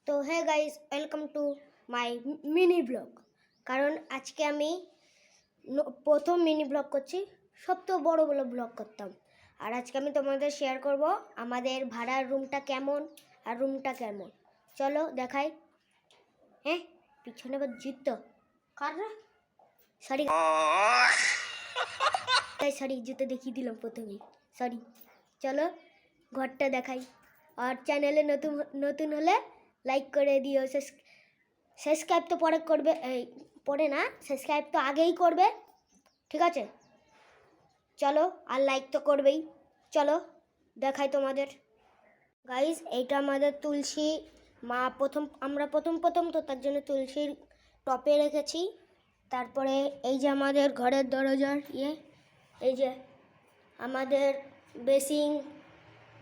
তো hey guys, welcome to my mini blog. কারণ আজকে আমি প্রথম মিনি ব্লগ করছি, সবথেকে বড় বড় ব্লগ করতাম। আর আজকে আমি তোমাদের শেয়ার করব আমাদের ভাড়ার রুমটা কেমন আর রুমটা কেমন। চলো দেখাই। হ্যাঁ, পিছনে আবার জুতো কার সরি সরি জুতো দেখিয়ে দিলাম প্রথমেই, সরি। চলো ঘরটা দেখাই। আর চ্যানেলে নতুন নতুন হলে লাইক করে দিও, সাবস্ক্রাইব তো পরে করবে, পরে না, সাবস্ক্রাইব তো আগেই করবে, ঠিক আছে? চলো, আর লাইক তো করবেই। চলো দেখাই তোমাদের। গাইস, এইটা আমাদের তুলসী মা, আমরা প্রথম তো তার জন্য তুলসীর টপে রেখেছি। তারপরে এই যে আমাদের ঘরের দরজার এই যে আমাদের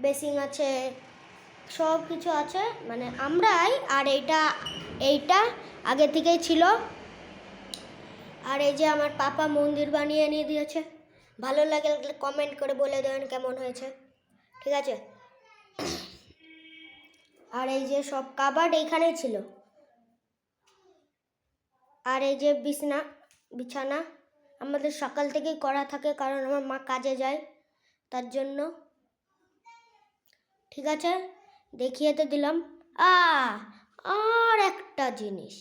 বেসিং আছে, সব কিছু আছে, মানে আমরাই। আর এইটা আগে থেকেই ছিল। আর এই যে আমার পাপা মন্দির বানিয়ে এনে দিয়েছে। ভালো লাগলে কমেন্ট করে বলে দেবেন কেমন হয়েছে, ঠিক আছে? আর এই যে সব কাবার্ড এইখানেই ছিল। আর এই যে বিছানা আমাদের সকাল থেকেই করা থাকে, কারণ আমার মা কাজে যায়, তার জন্য। ঠিক আছে, দেখিয়ে তো দিলাম। আর একটা জিনিস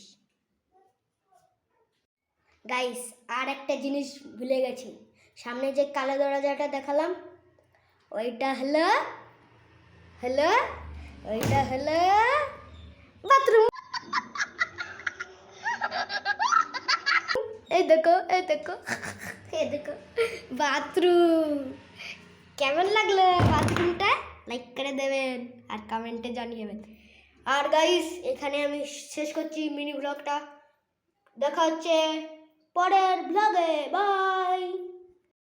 গাইস, আর একটা জিনিস ভুলে গেছি। সামনে যে কালো দরজাটা দেখালাম, ওইটা হলো বাথরুম। এই দেখো বাথরুম। কেমন লাগলো বাথরুমটা? লাইক করে দেবেন আর কমেন্টে জানিয়েবেন। আর গাইস, এখানে আমি শেষ করছি মিনি ব্লগটা। দেখা হচ্ছে পরের ব্লগে। বাই।